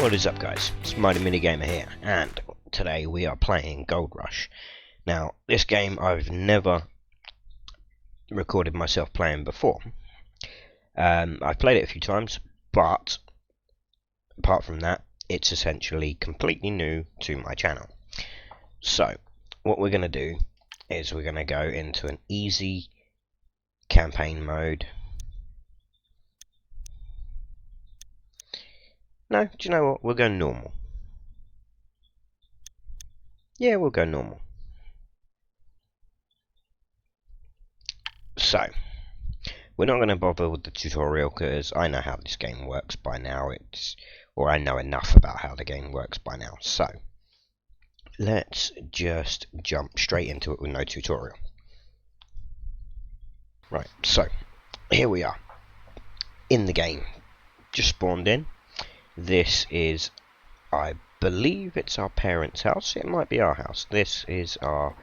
What is up, guys? It's MightyMiniGamer here, and today we are playing Gold Rush. Now, this game I've never recorded myself playing before. I've played it a few times, but apart from that, it's essentially completely new to my channel. So, what we're going to do is we're going to go into an easy campaign mode. No, do you know what? We'll go normal. Yeah, we'll go normal. So, we're not going to bother with the tutorial because I know how this game works by now. Or I know enough about how the game works by now. So, let's just jump straight into it with no tutorial. Right, so, here we are. In the game. Just spawned in. This is, I believe it's our parents' house. It might be our house. This is our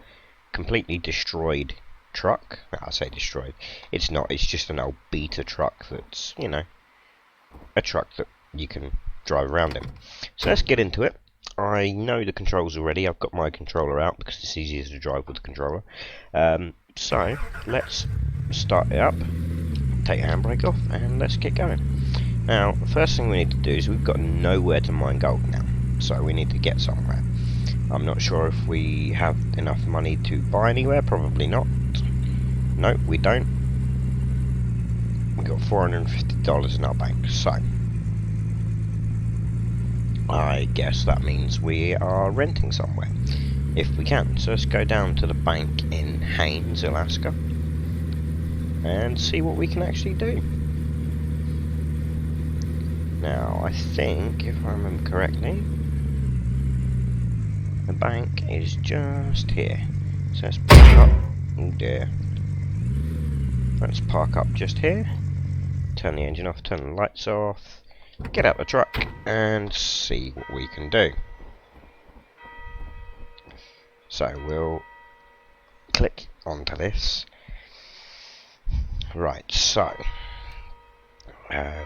completely destroyed truck. I say destroyed. It's not. It's just an old beta truck that's, you know, a truck that you can drive around in. So let's get into it. I know the controls already. I've got my controller out because it's easier to drive with the controller. So let's start it up. Take the handbrake off and let's get going. Now, the first thing we need to do is we've got nowhere to mine gold now, so we need to get somewhere. I'm not sure if we have enough money to buy anywhere, probably not. No, we don't. We've got $450 in our bank, so I guess that means we are renting somewhere, if we can. So let's go down to the bank in Haines, Alaska, and see what we can actually do. Now, I think, if I remember correctly, the bank is just here. So let's park up. Oh dear. Let's park up just here. Turn the engine off, turn the lights off, get out the truck, and see what we can do. So we'll click onto this. Right, so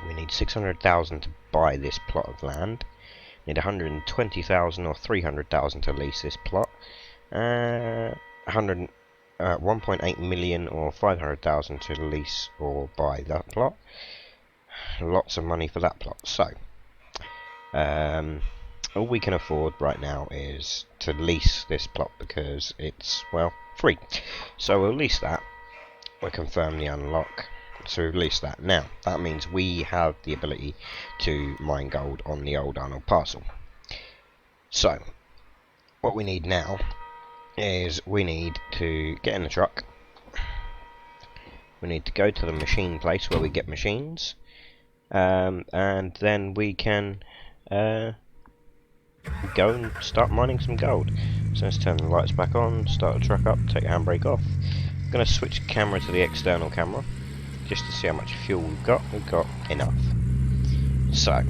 we need 600,000 to buy this plot of land. Need 120,000 or 300,000 to lease this plot. 1.8 million or 500,000 to lease or buy that plot. Lots of money for that plot. So, all we can afford right now is to lease this plot because it's, well, free. So we'll lease that. We'll confirm the unlock. So we've leased that. Now, that means we have the ability to mine gold on the old Arnold parcel. So, what we need now is we need to get in the truck. We need to go to the machine place where we get machines. And then we can go and start mining some gold. So let's turn the lights back on, start the truck up, take the handbrake off. I'm going to switch the camera to the external camera, just to see how much fuel we've got. We've got enough. So,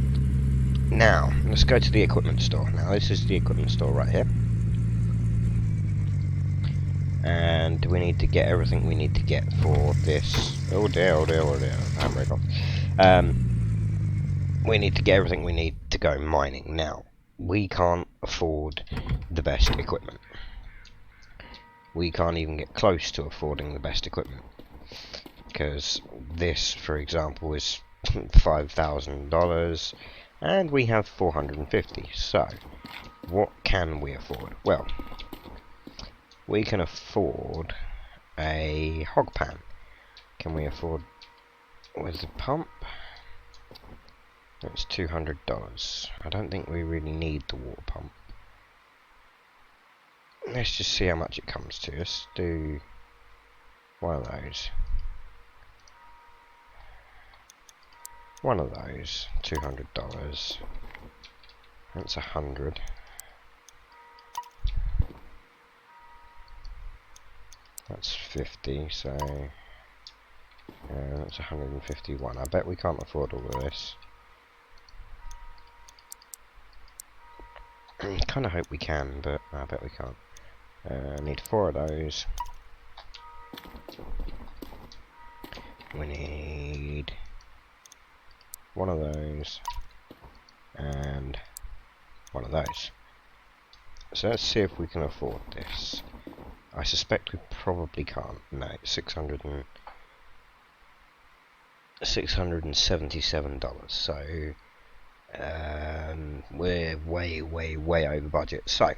now, let's go to the equipment store. Now, this is the equipment store right here. And we need to get everything we need to get for this. Oh dear, oh dear, oh dear. Handbrake off. We need to get everything we need to go mining. Now, we can't afford the best equipment. We can't even get close to affording the best equipment. Because this, for example, is $5,000 and we have 450. So, what can we afford? Well, we can afford a hog pan. Can we afford with the pump? That's $200. I don't think we really need the water pump. Let's just see how much it comes to. Let's do one of those. One of those, $200. That's 100. That's 50, so that's 151. I bet we can't afford all of this. I kind of hope we can, but I bet we can't. I need 4 of those. We need 1 of those and one of those. So let's see if we can afford this. I suspect we probably can't. No, $677. So we're way over budget. So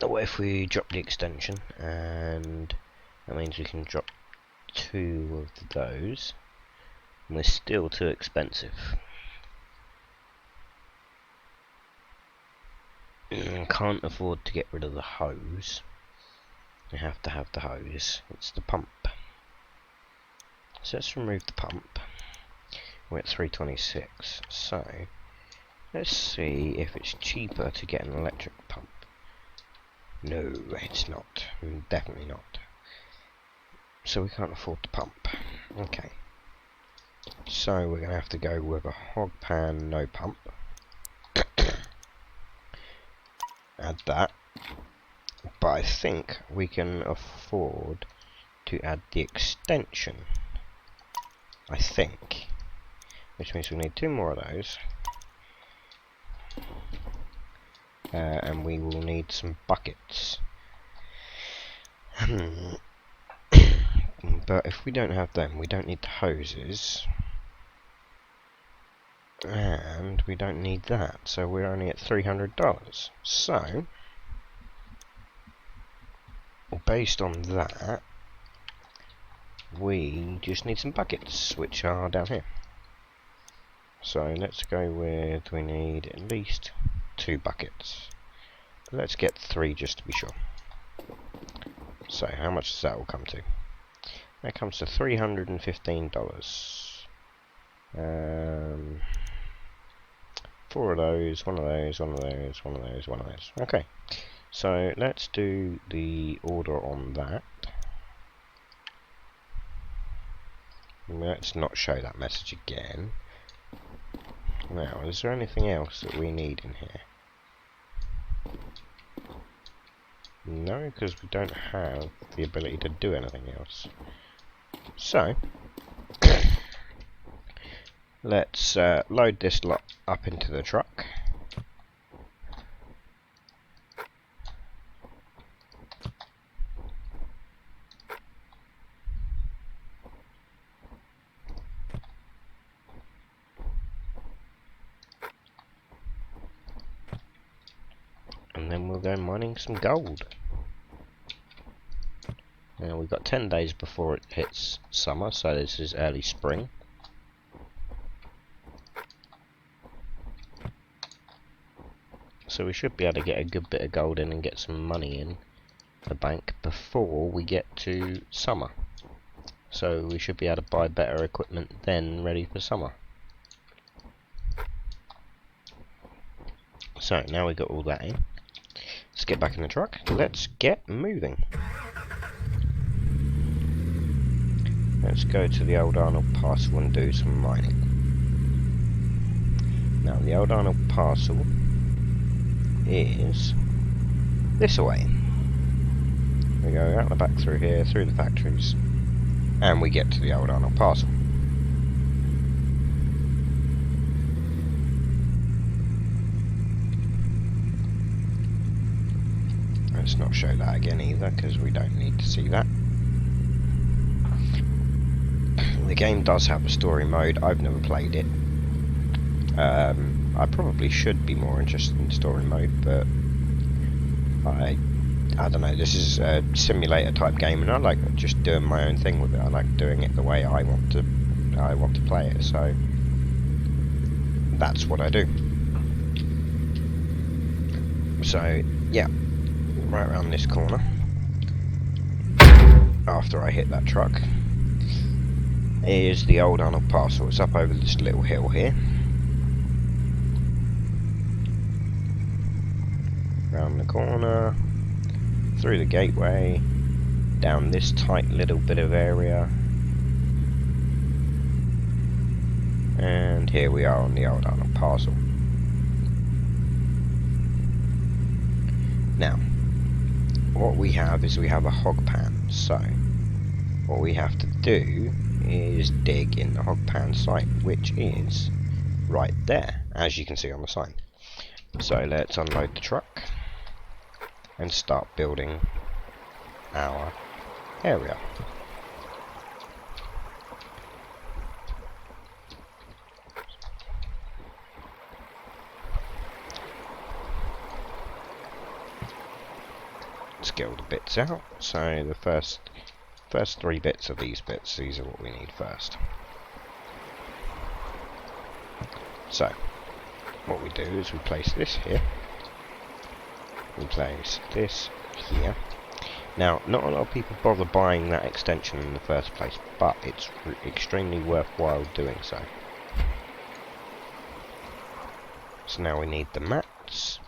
what if we drop the extension, and that means we can drop 2 of those, and we're still too expensive. Can't afford to get rid of the hose. We have to have the hose. It's the pump. So let's remove the pump. We're at 326. So let's see if it's cheaper to get an electric pump. No, it's not. Definitely not. So we can't afford the pump. Okay. So we're going to have to go with a hog pan, no pump. Add that. But I think we can afford to add the extension. I think. Which means we need 2 more of those. And we will need some buckets. But if we don't have them, we don't need the hoses. And we don't need that, so we're only at $300. So, based on that, we just need some buckets, which are down here. So let's go with, we need at least 2 buckets. Let's get 3 just to be sure. So how much does that all come to? That comes to $315. 4 of those, 1 of those, 1 of those, 1 of those, 1 of those. Okay, so let's do the order on that. Let's not show that message again. Now, is there anything else that we need in here? No, because we don't have the ability to do anything else. So, let's load this lot up into the truck. And then we'll go mining some gold. Now we've got 10 days before it hits summer, so this is early spring. So we should be able to get a good bit of gold in and get some money in the bank before we get to summer. So we should be able to buy better equipment then, ready for summer. So now we've got all that in. Let's get back in the truck. Let's get moving. Let's go to the Old Arnold Parcel and do some mining. Now the Old Arnold Parcel is this way. We go out the back through here, through the factories, and we get to the Old Arnold Parcel. Let's not show that again either, because we don't need to see that. The game does have a story mode. I've never played it. I probably should be more interested in story mode, but I don't know. This is a simulator type game, and I like just doing my own thing with it. I like doing it the way I want to play it. So that's what I do. So yeah, right around this corner, after I hit that truck, is the Old Arnold Parcel. It's up over this little hill here. Round the corner, through the gateway, down this tight little bit of area, and here we are on the Old Arnold Parcel. Now, what we have is we have a hog pan, so what we have to do is dig in the hog pan site, which is right there, as you can see on the sign. So let's unload the truck and start building our area. Let's get all the bits out. So the first 3 bits of these bits, these are what we need first. So what we do is we place this here, we place this here. Now, not a lot of people bother buying that extension in the first place, but it's extremely worthwhile doing so. So now we need the mats.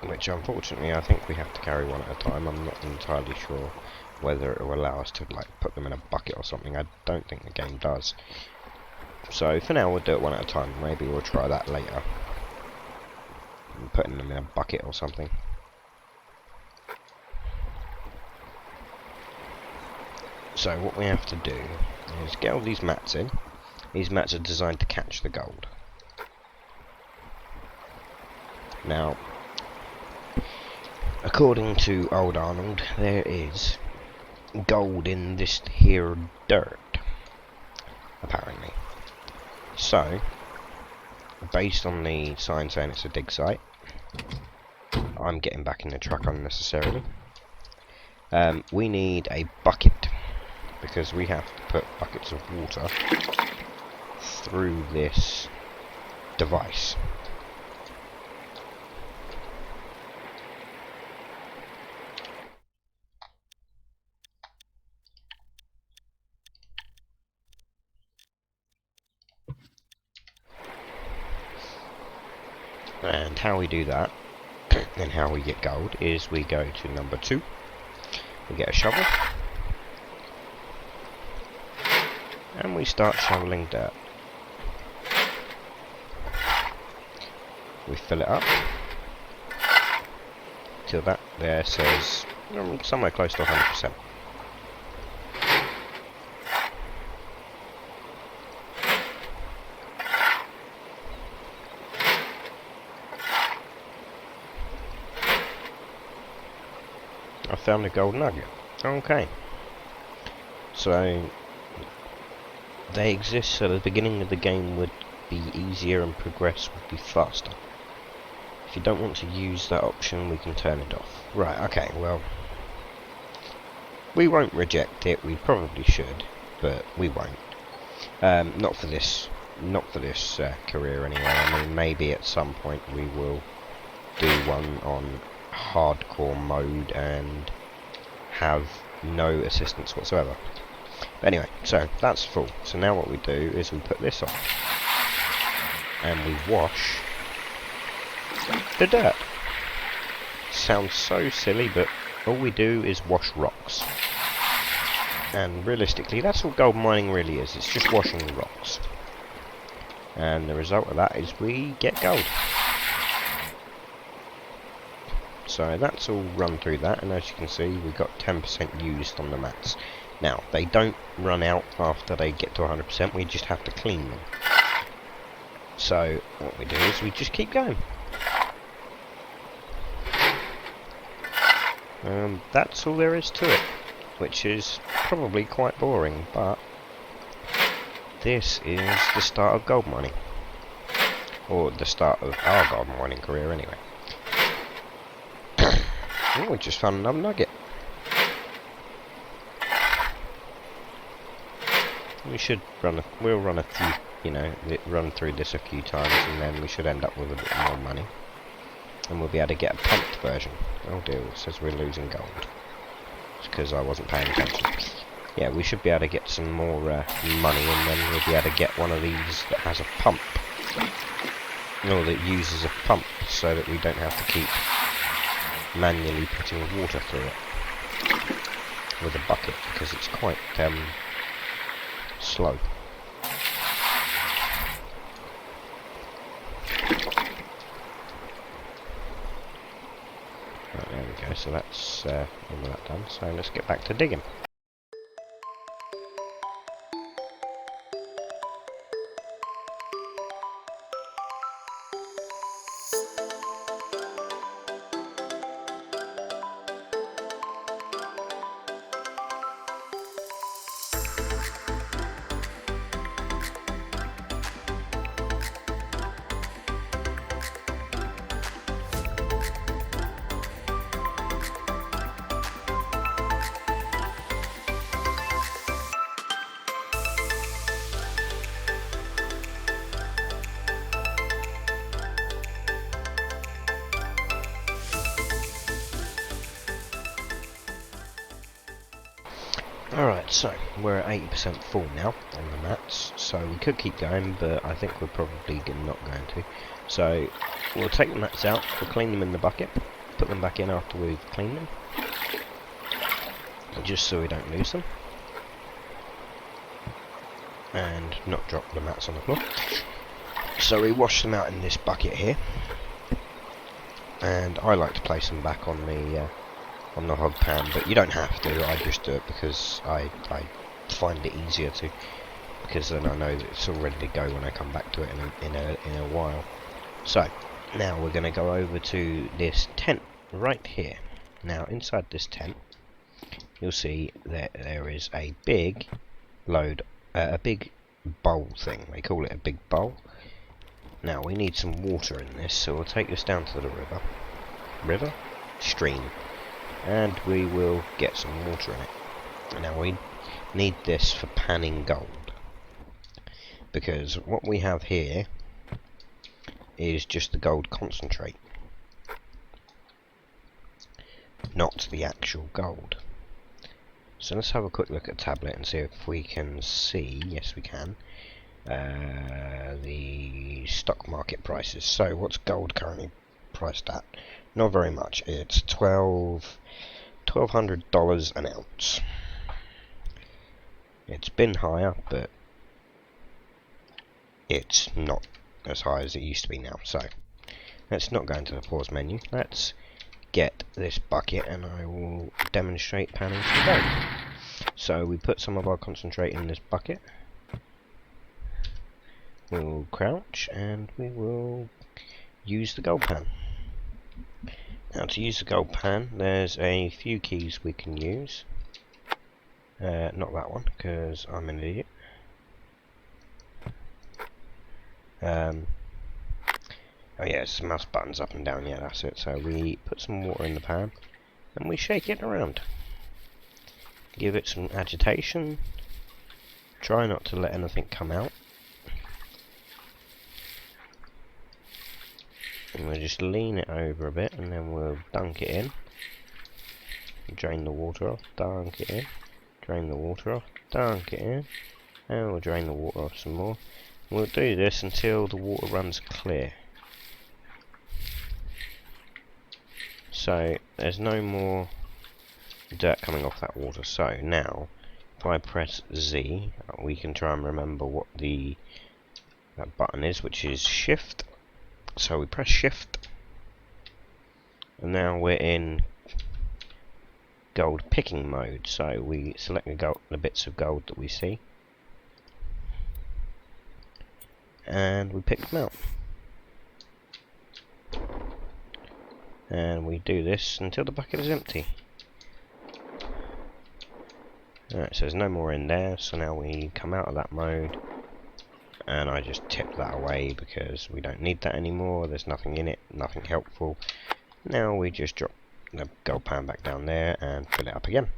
Which unfortunately I think we have to carry one at a time. I'm not entirely sure whether it will allow us to like put them in a bucket or something. I don't think the game does. So for now we'll do it one at a time. Maybe we'll try that later. Putting them in a bucket or something. So what we have to do is get all these mats in. These mats are designed to catch the gold. Now, according to old Arnold, there is gold in this here dirt, apparently. So, based on the sign saying it's a dig site, I'm getting back in the truck unnecessarily. We need a bucket, because we have to put buckets of water through this device. And how we do that, and how we get gold, is we go to number 2, we get a shovel, and we start shoveling dirt. We fill it up, till that there says somewhere close to 100%. I found a gold nugget. Okay. So they exist so the beginning of the game would be easier and progress would be faster. If you don't want to use that option, we can turn it off. Right, okay, well, we won't reject it. We probably should, but we won't. Not for this career anyway. I mean, maybe at some point we will do one on hardcore mode and have no assistance whatsoever. But anyway, so that's full. So now what we do is we put this on and we wash the dirt. Sounds so silly, but all we do is wash rocks. And realistically, that's all gold mining really is. It's just washing rocks. And the result of that is we get gold. So that's all run through that, and as you can see, we've got 10% used on the mats. Now, they don't run out after they get to 100%, we just have to clean them. So, what we do is we just keep going. That's all there is to it, which is probably quite boring, but this is the start of gold mining. Or the start of our gold mining career anyway. Oh, we just found another nugget. We'll run a few, you know, run through this a few times, and then we should end up with a bit more money. And we'll be able to get a pumped version. Oh dear, it says we're losing gold. It's because I wasn't paying attention. Yeah, we should be able to get some more money, and then we'll be able to get one of these that has a pump. Or that uses a pump, so that we don't have to keep manually putting water through it with a bucket, because it's quite slow. Right, there we go, so that's all of that done, so let's get back to digging. Alright, so we're at 80% full now on the mats, so we could keep going, but I think we're probably not going to. So we'll take the mats out, we'll clean them in the bucket, put them back in after we've cleaned them, just so we don't lose them, and not drop the mats on the floor. So we wash them out in this bucket here, and I like to place them back on the hog pan, but you don't have to. I just do it because I find it easier to, because then I know that it's all ready to go when I come back to it in a while. So now we're going to go over to this tent right here. Now inside this tent you'll see that there is a big load, a big bowl thing. They call it a big bowl. Now we need some water in this, so we'll take this down to the stream, and we will get some water in it. Now we need this for panning gold, because what we have here is just the gold concentrate, not the actual gold. So let's have a quick look at the tablet and see if we can see, yes we can, the stock market prices. So what's gold currently priced at? Not very much. It's $1,200 an ounce. It's been higher, but it's not as high as it used to be now. So let's not go into the pause menu. Let's get this bucket and I will demonstrate panning some gold. So we put some of our concentrate in this bucket. We'll crouch and we will use the gold pan. Now to use the gold pan, there's a few keys we can use. Not that one, because I'm an idiot. Oh yeah, it's mouse buttons up and down, yeah that's it. So we put some water in the pan and we shake it around. Give it some agitation. Try not to let anything come out. And we'll just lean it over a bit and then we'll dunk it in. Drain the water off, dunk it in. Drain the water off, dunk it in. And we'll drain the water off some more. We'll do this until the water runs clear. So there's no more dirt coming off that water. So now if I press Z, we can try and remember what that button is, which is shift. So we press shift and now we're in gold picking mode. So we select the bits of gold that we see and we pick them out. And we do this until the bucket is empty. Alright, so there's no more in there, so now we come out of that mode and I just tip that away because we don't need that anymore. There's nothing in it, nothing helpful. Now we just drop the gold pan back down there and fill it up again.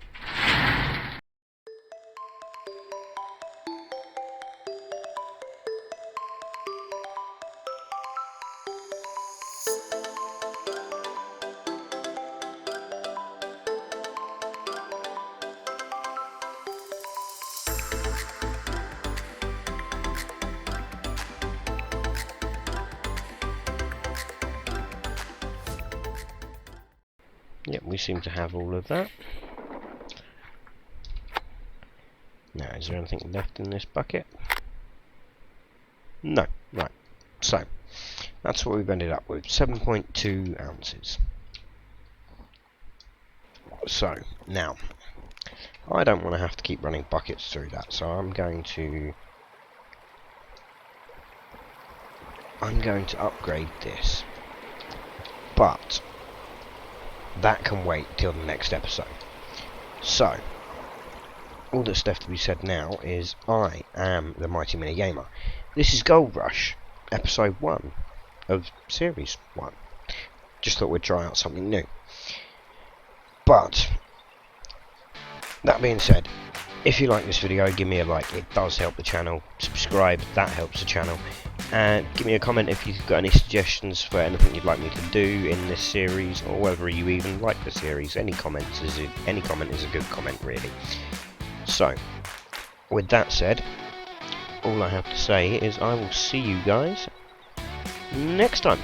Yep, we seem to have all of that. Now, is there anything left in this bucket? No. Right. So, that's what we've ended up with. 7.2 ounces. So, now, I don't want to have to keep running buckets through that, so I'm going to upgrade this. But that can wait till the next episode. So, all that's left to be said now is I am the MightyMiniGamer. This is Gold Rush, episode 1 of series 1. Just thought we'd try out something new. But, that being said, if you like this video, give me a like, it does help the channel. Subscribe, that helps the channel. And give me a comment if you've got any suggestions for anything you'd like me to do in this series, or whether you even like the series. Any comment is a good comment, really. So, with that said, all I have to say is I will see you guys next time.